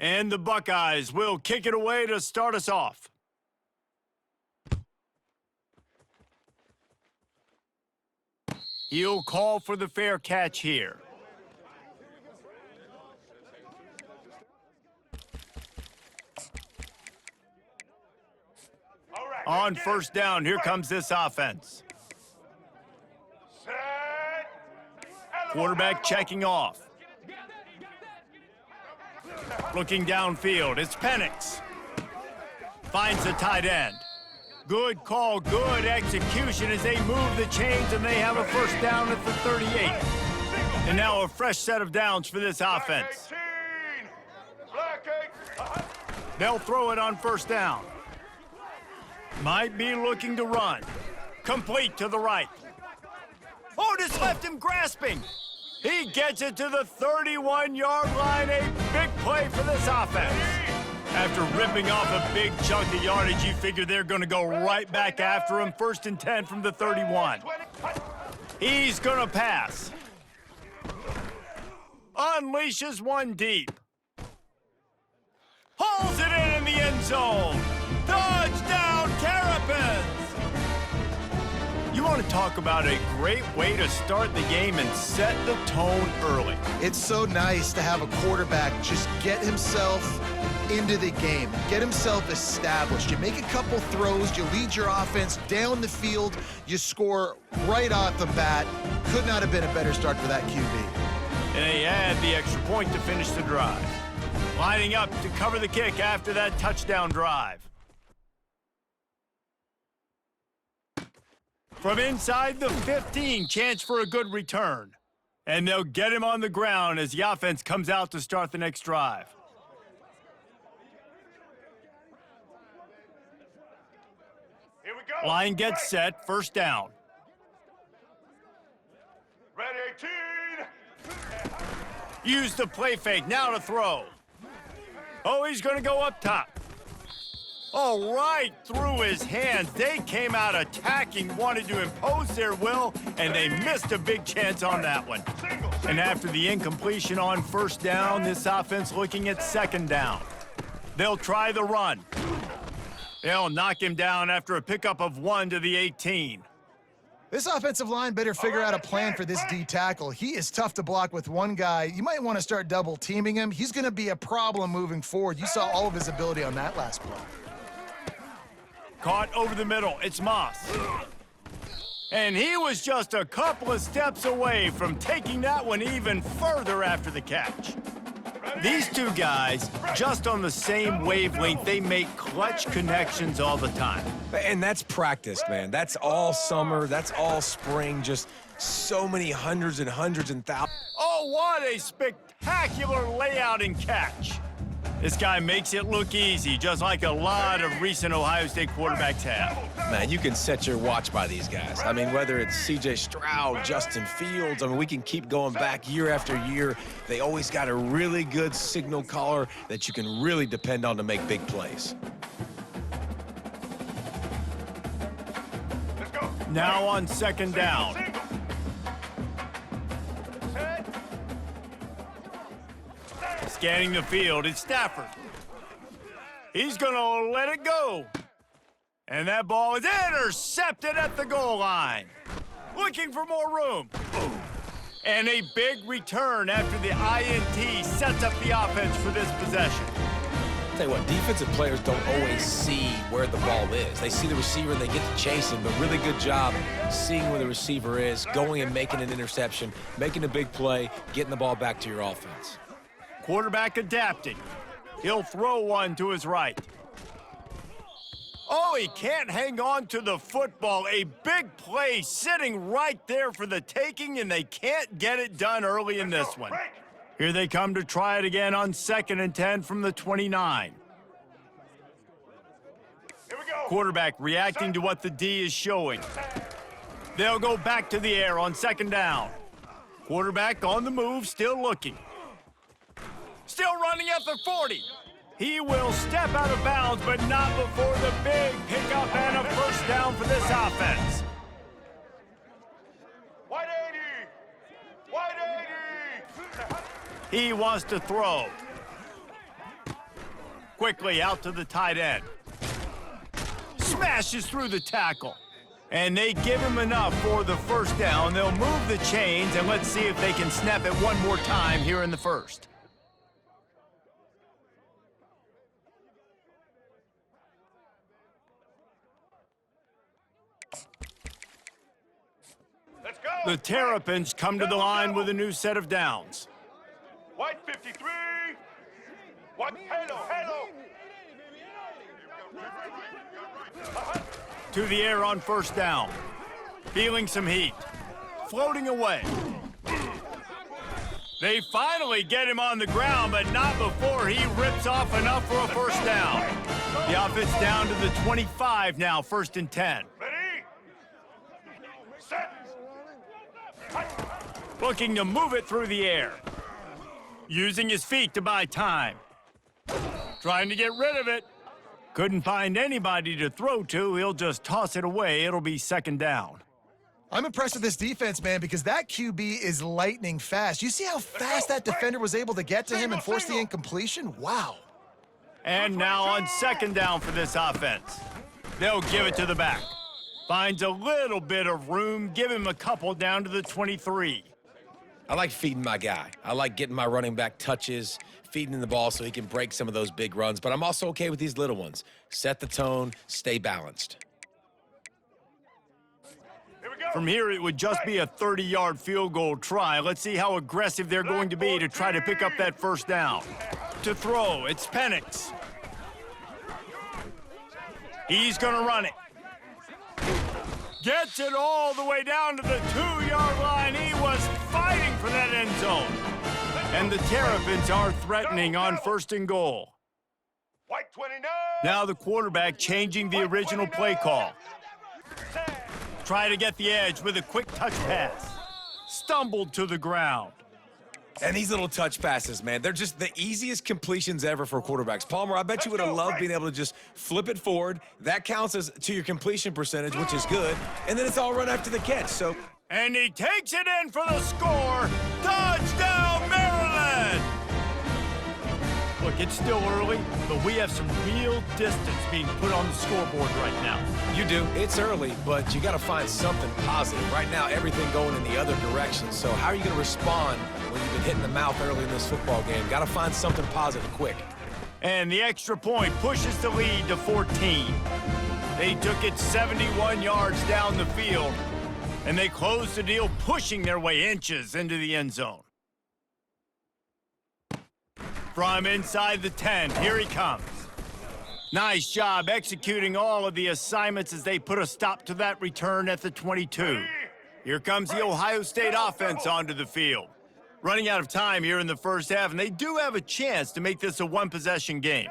And the Buckeyes will kick it away to start us off. He'll call for the fair catch here. On first down, here comes this offense. Quarterback checking off. Looking downfield, it's Penix. Finds the tight end. Good call, good execution as they move the chains and they have a first down at the 38. And now a fresh set of downs for this offense. They'll throw it on first down. Might be looking to run. Complete to the right. Otis left him grasping. He gets it to the 31-yard line. A big play for this offense. After ripping off a big chunk of yardage, you figure they're going to go right back after him. 1st and 10 from the 31. He's going to pass. Unleashes one deep. Pulls it in the end zone. Touchdown, Terrapins! You want to talk about a great way to start the game and set the tone early. It's so nice to have a quarterback just get himself into the game, get himself established. You make a couple throws, you lead your offense down the field, you score right off the bat. Could not have been a better start for that QB. And they add the extra point to finish the drive. Lining up to cover the kick after that touchdown drive. From inside the 15, chance for a good return. And they'll get him on the ground as the offense comes out to start the next drive. Here we go. Line gets set, first down. Ready, 18. Use the play fake, now to throw. Oh, he's going to go up top. Oh, right through his hands. They came out attacking, wanted to impose their will, and they missed a big chance on that one. And after the incompletion on first down, this offense looking at second down. They'll try the run. They'll knock him down after a pickup of 1 to the 18. This offensive line better figure out a plan for this D tackle. He is tough to block with one guy. You might want to start double teaming him. He's going to be a problem moving forward. You saw all of his ability on that last play. Caught over the middle, it's Moss. And he was just a couple of steps away from taking that one even further after the catch. These two guys, just on the same wavelength, they make clutch connections all the time. And that's practice, man. That's all summer, that's all spring, just so many hundreds and thousands. Oh, what a spectacular layout and catch. This guy makes it look easy, just like a lot of recent Ohio State quarterbacks have. Man, you can set your watch by these guys. I mean, whether it's C.J. Stroud, Justin Fields, I mean, we can keep going back year after year. They always got a really good signal caller that you can really depend on to make big plays. Let's go. Now on second down. Scanning the field, it's Stafford. He's gonna let it go. And that ball is intercepted at the goal line. Looking for more room. And a big return after the INT sets up the offense for this possession. Tell you what, defensive players don't always see where the ball is. They see the receiver and they get to chase him, but really good job seeing where the receiver is, going and making an interception, making a big play, getting the ball back to your offense. Quarterback adapting. He'll throw one to his right. Oh, he can't hang on to the football. A big play sitting right there for the taking, and they can't get it done early in this one. Here they come to try it again on 2nd and 10 from the 29. Here we go. Quarterback reacting to what the D is showing. They'll go back to the air on 2nd down. Quarterback on the move, still looking. Still running at the 40. He will step out of bounds, but not before the big pickup and a first down for this offense. Wide 80. Wide 80. He wants to throw. Quickly out to the tight end. Smashes through the tackle. And they give him enough for the first down. They'll move the chains, and let's see if they can snap it one more time here in the first. Let's go. The Terrapins come to the line with a new set of downs. White 53. White. Hello. To the air on first down. Feeling some heat. Floating away. They finally get him on the ground, but not before he rips off enough for a first down. The offense down to the 25 now, 1st and 10. Ready. Set. Looking to move it through the air. Using his feet to buy time. Trying to get rid of it. Couldn't find anybody to throw to. He'll just toss it away. It'll be 2nd down. I'm impressed with this defense, man, because that QB is lightning fast. You see how fast that defender was able to get to him and force the incompletion? Wow. And now on 2nd down for this offense. They'll give it to the back. Finds a little bit of room. Give him a couple down to the 23. I like feeding my guy. I like getting my running back touches, feeding him the ball so he can break some of those big runs, but I'm also okay with these little ones. Set the tone, stay balanced. Here we go. From here, it would just be a 30-yard field goal try. Let's see how aggressive they're going to be to try to pick up that first down. To throw, it's Penix. He's going to run it. Gets it all the way down to the 2-yard line. He was fighting for that end zone. And the Terrapins are threatening on 1st and goal. White 29. Now the quarterback changing the original play call. Try to get the edge with a quick touch pass. Stumbled to the ground. And these little touch passes, man, they're just the easiest completions ever for quarterbacks. Palmer, I bet you would have loved being able to just flip it forward. That counts as to your completion percentage, which is good. And then it's all run after the catch, so. And he takes it in for the score. Touchdown, Maryland! Look, it's still early, but we have some real distance being put on the scoreboard right now. You do. It's early, but you got to find something positive. Right now, everything going in the other direction. So how are you going to respond when you've been hit in the mouth early in this football game? Got to find something positive quick. And the extra point pushes the lead to 14. They took it 71 yards down the field, and they closed the deal, pushing their way inches into the end zone. From inside the 10, here he comes. Nice job executing all of the assignments as they put a stop to that return at the 22. Here comes the Ohio State offense onto the field. Running out of time here in the first half, and they do have a chance to make this a one-possession game.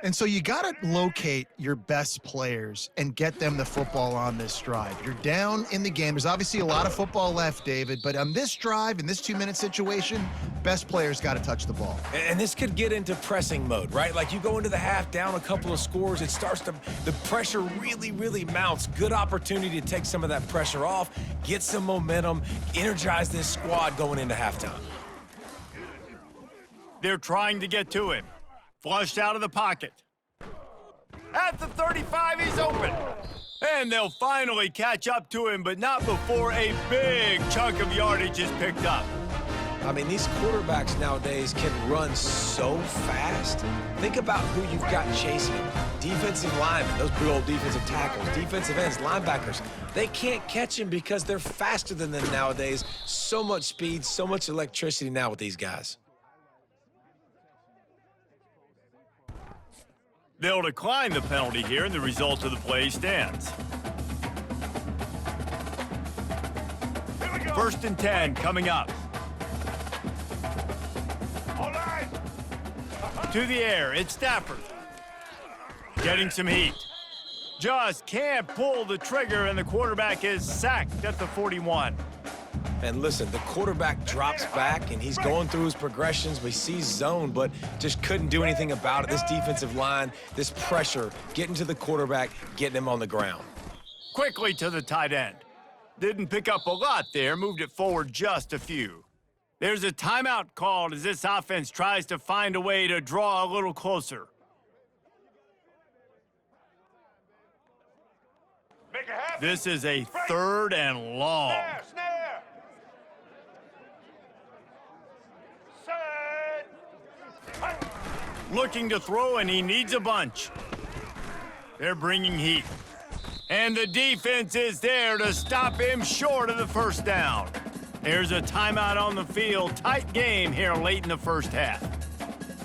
And so you got to locate your best players and get them the football on this drive. You're down in the game. There's obviously a lot of football left, David, but on this drive, in this 2-minute situation, best players got to touch the ball. And this could get into pressing mode, right? Like you go into the half down a couple of scores, it starts to, the pressure really, really mounts. Good opportunity to take some of that pressure off, get some momentum, energize this squad going into halftime. They're trying to get to him. Flushed out of the pocket. At the 35, he's open. And they'll finally catch up to him, but not before a big chunk of yardage is picked up. I mean, these quarterbacks nowadays can run so fast. Think about who you've got chasing them. Defensive linemen, those big old defensive tackles, defensive ends, linebackers. They can't catch him because they're faster than them nowadays. So much speed, so much electricity now with these guys. They'll decline the penalty here, and the result of the play stands. First and 10 coming up. All right. To the air, it's Stafford. Getting some heat. Just can't pull the trigger, and the quarterback is sacked at the 41. And listen, the quarterback drops back, and he's going through his progressions. We see zone, but just couldn't do anything about it. This defensive line, this pressure, getting to the quarterback, getting him on the ground. Quickly to the tight end. Didn't pick up a lot there, moved it forward just a few. There's a timeout called as this offense tries to find a way to draw a little closer. Make it happen. This is a third and long. Snare, snare. Set. Looking to throw, and he needs a bunch. They're bringing heat. And the defense is there to stop him short of the first down. There's a timeout on the field. Tight game here late in the first half.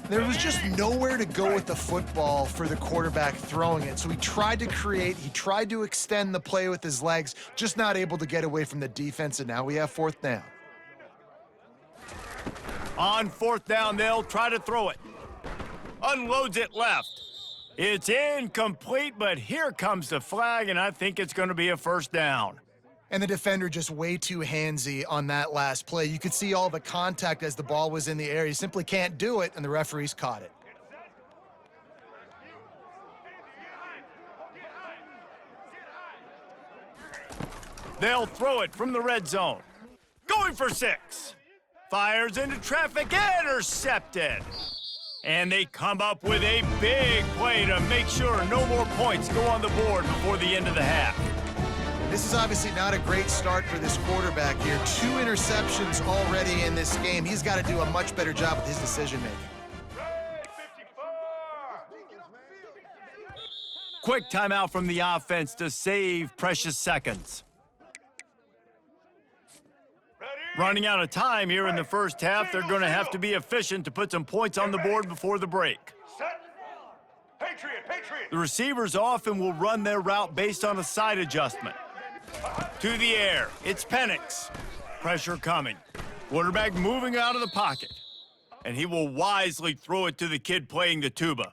There was just nowhere to go with the football for the quarterback throwing it. So he tried to create, he tried to extend the play with his legs, just not able to get away from the defense, and now we have fourth down. On fourth down, they'll try to throw it. Unloads it left. It's incomplete, but here comes the flag, and I think it's going to be a first down. And the defender just way too handsy on that last play. You could see all the contact as the ball was in the air. He simply can't do it, and the referees caught it. They'll throw it from the red zone. Going for 6. Fires into traffic, intercepted. And they come up with a big play to make sure no more points go on the board before the end of the half. This is obviously not a great start for this quarterback here. 2 interceptions already in this game. He's got to do a much better job with his decision-making. 54. Quick timeout from the offense to save precious seconds. Running out of time here in the first half, they're going to have to be efficient to put some points on the board before the break. Set. Patriot, Patriot. The receivers often will run their route based on a side adjustment. To the air, it's Penix. Pressure coming. Quarterback moving out of the pocket. And he will wisely throw it to the kid playing the tuba.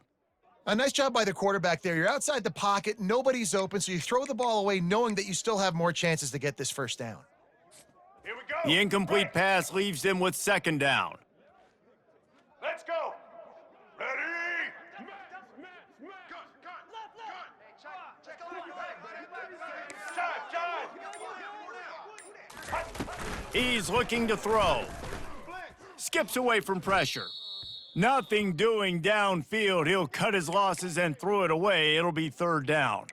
A nice job by the quarterback there. You're outside the pocket, nobody's open, so you throw the ball away knowing that you still have more chances to get this first down. Here we go. The incomplete pass leaves them with second down. Let's go. Ready? He's looking to throw. Skips away from pressure. Nothing doing downfield. He'll cut his losses and throw it away. It'll be third down.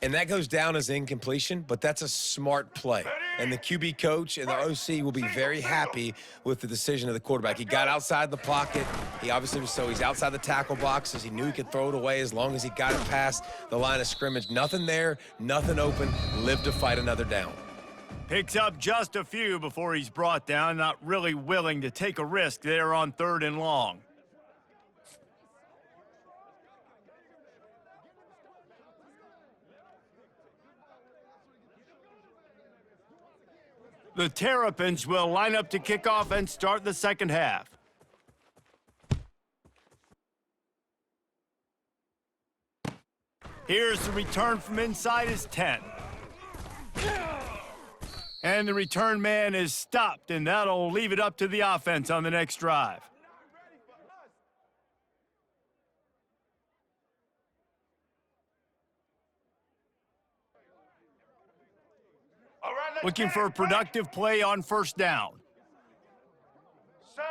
And that goes down as incompletion, but that's a smart play. And the QB coach and the OC will be very happy with the decision of the quarterback. He got outside the pocket. He obviously was, so he's outside the tackle boxes. He knew he could throw it away as long as he got it past the line of scrimmage. Nothing there, nothing open. Lived to fight another down. Picks up just a few before he's brought down. Not really willing to take a risk there on third and long. The Terrapins will line up to kick off and start the second half. Here's the return from inside his 10. And the return man is stopped, and that'll leave it up to the offense on the next drive. All right, let's Looking get for a it. productive play on first down. Set.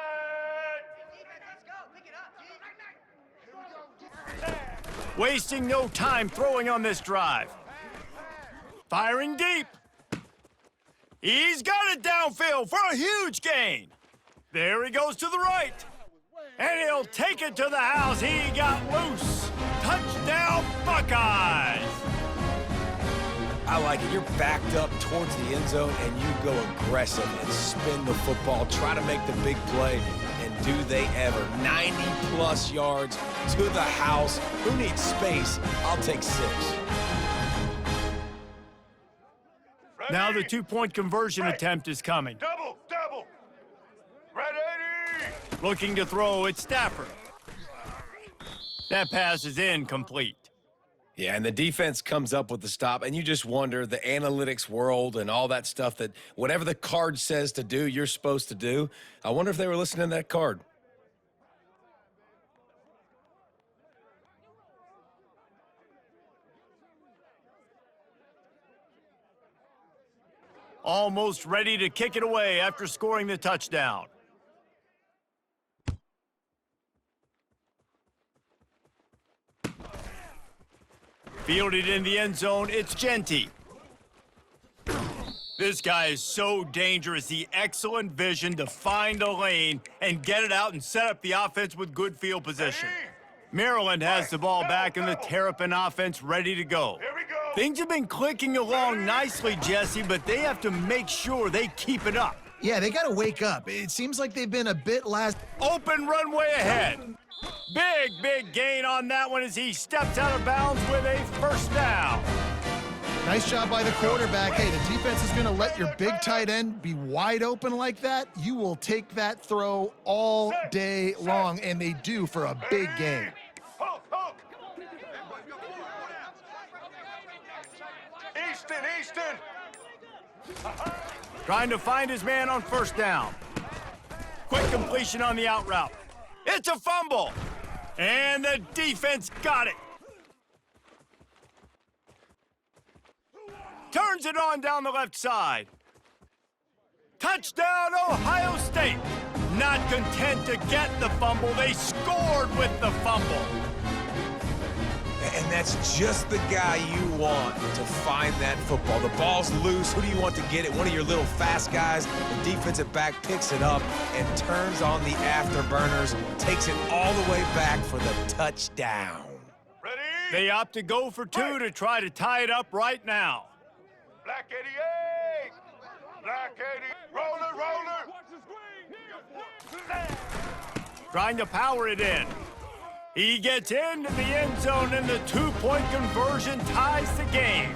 Wasting no time throwing on this drive. Firing deep. He's got it downfield for a huge gain. There he goes to the right. And he'll take it to the house. He got loose. Touchdown, Buckeyes. I like it. You're backed up towards the end zone, and you go aggressive and spin the football, try to make the big play, and do they ever. 90-plus yards to the house. Who needs space? I'll take 6. Ready. Now the two-point conversion Right. attempt is coming. Double, double. Ready. Looking to throw, it's Stafford. That pass is incomplete. Yeah, and the defense comes up with the stop, and you just wonder, the analytics world and all that stuff, that whatever the card says to do, you're supposed to do. I wonder if they were listening to that card. Almost ready to kick it away after scoring the touchdown. Fielded in the end zone, it's Genty. This guy is so dangerous. The excellent vision to find a lane and get it out and set up the offense with good field position. Maryland has the ball back and the Terrapin offense ready to go. Here we go. Things have been clicking along nicely, Jesse, but they have to make sure they keep it up. Yeah, they got to wake up. It seems like they've been a bit last. Open runway ahead. Big gain on that one as he steps out of bounds with a first down. Nice job by the quarterback. Hey, the defense is going to let your big tight end be wide open like that. You will take that throw all day long, and they do for a big gain. Hulk, Hulk. Easton. Trying to find his man on first down. Quick completion on the out route. It's a fumble. And the defense got it. Turns it on down the left side. Touchdown, Ohio State. Not content to get the fumble, they scored with the fumble. And that's just the guy you want to find that football. The ball's loose. Who do you want to get it? One of your little fast guys. The defensive back picks it up and turns on the afterburners, takes it all the way back for the touchdown. Ready. They opt to go for 2 to try to tie it up right now. Black 88. Black 80. Roller. Trying to power it in. He gets into the end zone, and the two-point conversion ties the game.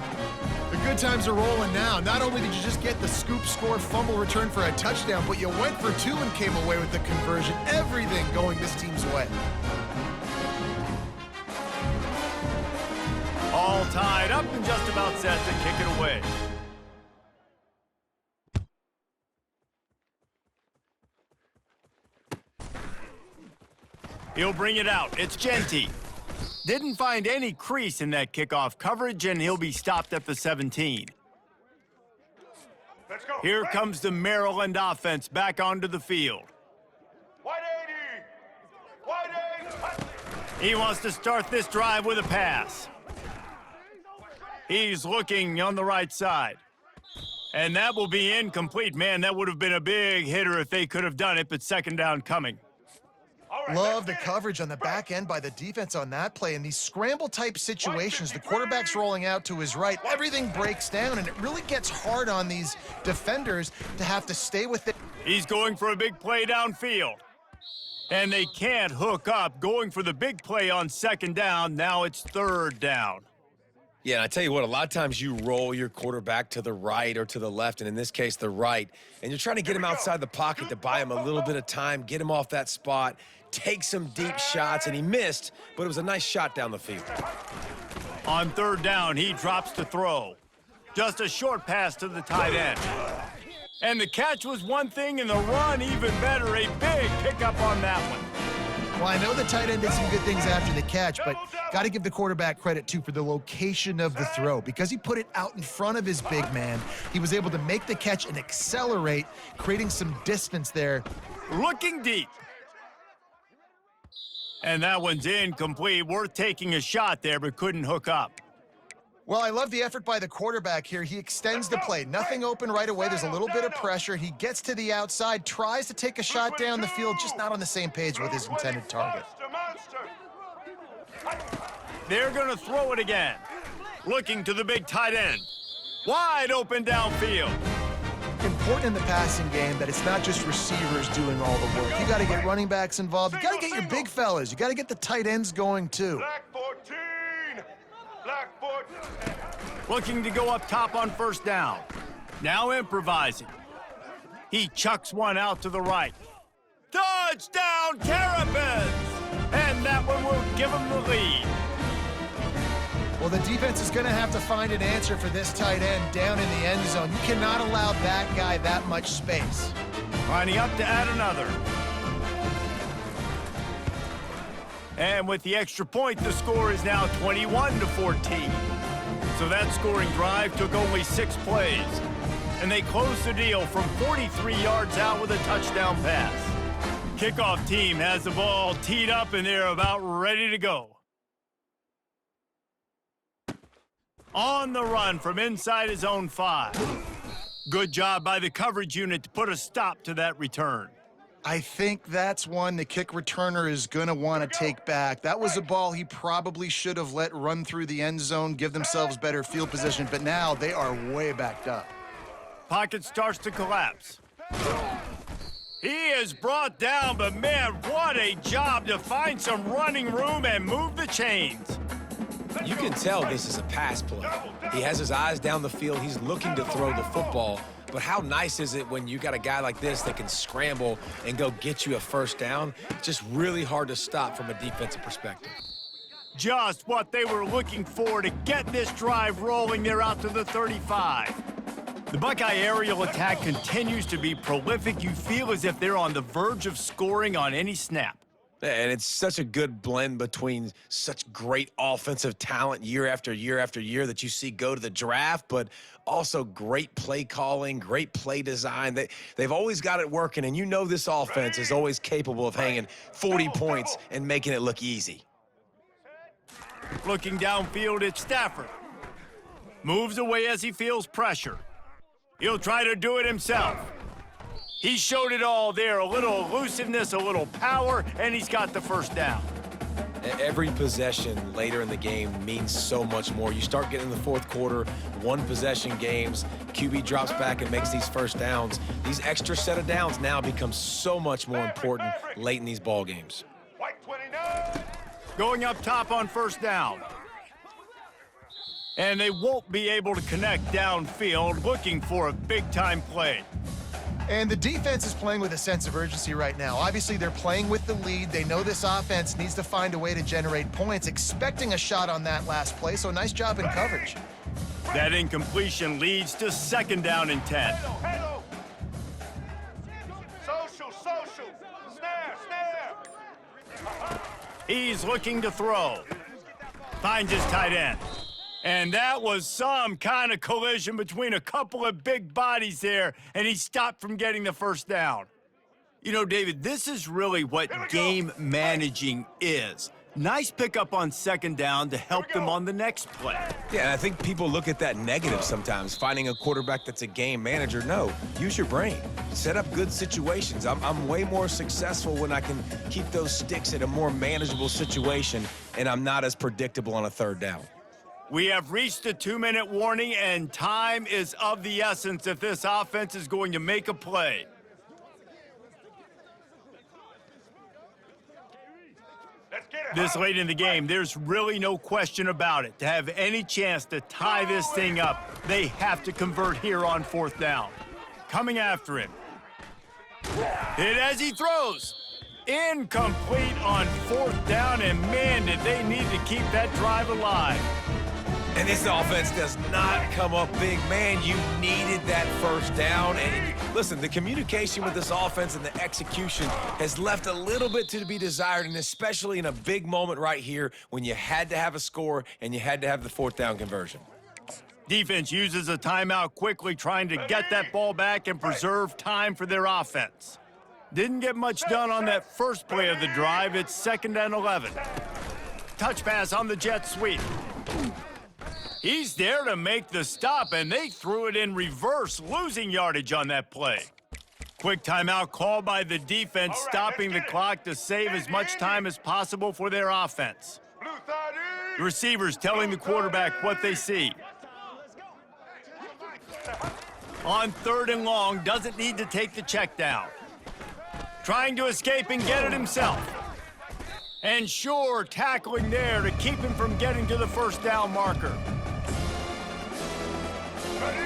The good times are rolling now. Not only did you just get the scoop score fumble return for a touchdown, but you went for 2 and came away with the conversion. Everything going this team's way. All tied up and just about set to kick it away. He'll bring it out. It's Genty. Didn't find any crease in that kickoff coverage, and he'll be stopped at the 17. Let's go. Here Right. comes the Maryland offense back onto the field. White 80. He wants to start this drive with a pass. He's looking on the right side. And that will be incomplete. Man, that would have been a big hitter if they could have done it, but second down coming. All right, Love the let's get it. coverage on the back end by the defense on that play. In these scramble-type situations, the quarterback's rolling out to his right. Everything breaks down, and it really gets hard on these defenders to have to stay with it. He's going for a big play downfield. And they can't hook up. Going for the big play on second down. Now it's third down. Yeah, and I tell you what, a lot of times you roll your quarterback to the right or to the left, and in this case, the right, and you're trying to get him outside the pocket to buy him a little bit of time, get him off that spot, take some deep shots, and he missed, but it was a nice shot down the field. On third down, he drops to throw. Just a short pass to the tight end. And the catch was one thing, and the run even better. A big pickup on that one. Well, I know the tight end did some good things after the catch, but got to give the quarterback credit, too, for the location of the throw. Because he put it out in front of his big man, he was able to make the catch and accelerate, creating some distance there. Looking deep. And that one's incomplete. Worth taking a shot there, but couldn't hook up. Well, I love the effort by the quarterback here. He extends the play. Nothing open right away. There's a little bit of pressure. He gets to the outside, tries to take a shot down the field, just not on the same page with his intended target. They're going to throw it again. Looking to the big tight end. Wide open downfield. Important in the passing game that it's not just receivers doing all the work. You got to get running backs involved. You got to get your big fellas. You got to get the tight ends going, too. Black 14. Black 14. Looking to go up top on first down. Now improvising. He chucks one out to the right. Touchdown, Terrapins! And that one will give him the lead. Well, the defense is going to have to find an answer for this tight end down in the end zone. You cannot allow that guy that much space. Lining up to add another. And with the extra point, the score is now 21-14. So that scoring drive took only 6 plays. And they closed the deal from 43 yards out with a touchdown pass. Kickoff team has the ball teed up and they're about ready to go. On the run from inside his own 5. Good job by the coverage unit to put a stop to that return. I think that's one the kick returner is going to want to take back. That was a ball he probably should have let run through the end zone, give themselves better field position, but now they are way backed up. Pocket starts to collapse. He is brought down, but man, what a job to find some running room and move the chains. You can tell this is a pass play. He has his eyes down the field. He's looking to throw the football. But how nice is it when you got a guy like this that can scramble and go get you a first down? It's just really hard to stop from a defensive perspective. Just what they were looking for to get this drive rolling. They're out to the 35. The Buckeye aerial attack continues to be prolific. You feel as if they're on the verge of scoring on any snap. And it's such a good blend between such great offensive talent year after year after year that you see go to the draft, but also great play calling, great play design. They've always got it working, and you know this offense is always capable of hanging 40 points and making it look easy. Looking downfield at Stafford. Moves away as he feels pressure. He'll try to do it himself. He showed it all there, a little elusiveness, a little power, and he's got the first down. Every possession later in the game means so much more. You start getting in the fourth quarter, one-possession games, QB drops back and makes these first downs. These extra set of downs now become so much more important late in these ball games. White 29. Going up top on first down. And they won't be able to connect downfield, looking for a big-time play. And the defense is playing with a sense of urgency right now. Obviously, they're playing with the lead. They know this offense needs to find a way to generate points, expecting a shot on that last play, so nice job in coverage. That incompletion leads to second down and 10. Hello. Social. Snare. He's looking to throw. Finds his tight end. And that was some kind of collision between a couple of big bodies there, and he stopped from getting the first down. You know, David, this is really what game managing is. Nice pickup on second down to help them on the next play. Yeah, and I think people look at that negative sometimes, finding a quarterback that's a game manager. No, use your brain. Set up good situations. I'm way more successful when I can keep those sticks at a more manageable situation, and I'm not as predictable on a third down. We have reached a 2-minute warning, and time is of the essence if this offense is going to make a play. Let's This late in the game, there's really no question about it. To have any chance to tie this thing up, they have to convert here on 4th down. Coming after him. Hit as he throws. Incomplete on 4th down, and man, did they need to keep that drive alive. And this offense does not come up big. Man, you needed that 1st down. And listen, the communication with this offense and the execution has left a little bit to be desired, and especially in a big moment right here when you had to have a score and you had to have the 4th down conversion. Defense uses a timeout quickly, trying to get that ball back and preserve time for their offense. Didn't get much done on that first play of the drive. It's 2nd and 11. Touch pass on the jet sweep. He's there to make the stop, and they threw it in reverse, losing yardage on that play. Quick timeout called by the defense, stopping the clock to save as much time as possible for their offense. The receivers telling the quarterback what they see. On 3rd and long, doesn't need to take the check down. Trying to escape and get it himself. And sure, tackling there to keep him from getting to the 1st down marker.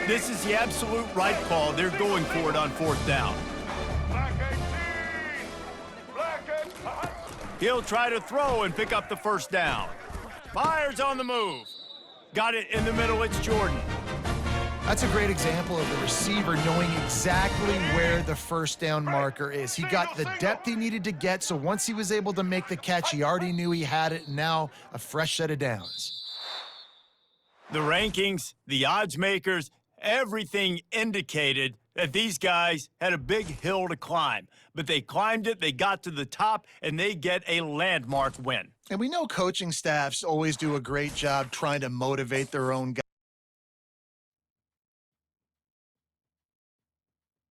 This is the absolute right call. They're going for it on 4th down. He'll try to throw and pick up the 1st down. Fires on the move. Got it in the middle. It's Jordan. That's a great example of the receiver knowing exactly where the 1st down marker is. He got the depth he needed to get, so once he was able to make the catch, he already knew he had it, and now a fresh set of downs. The rankings, the odds makers, everything indicated that these guys had a big hill to climb. But they climbed it, they got to the top, and they get a landmark win. And we know coaching staffs always do a great job trying to motivate their own guys.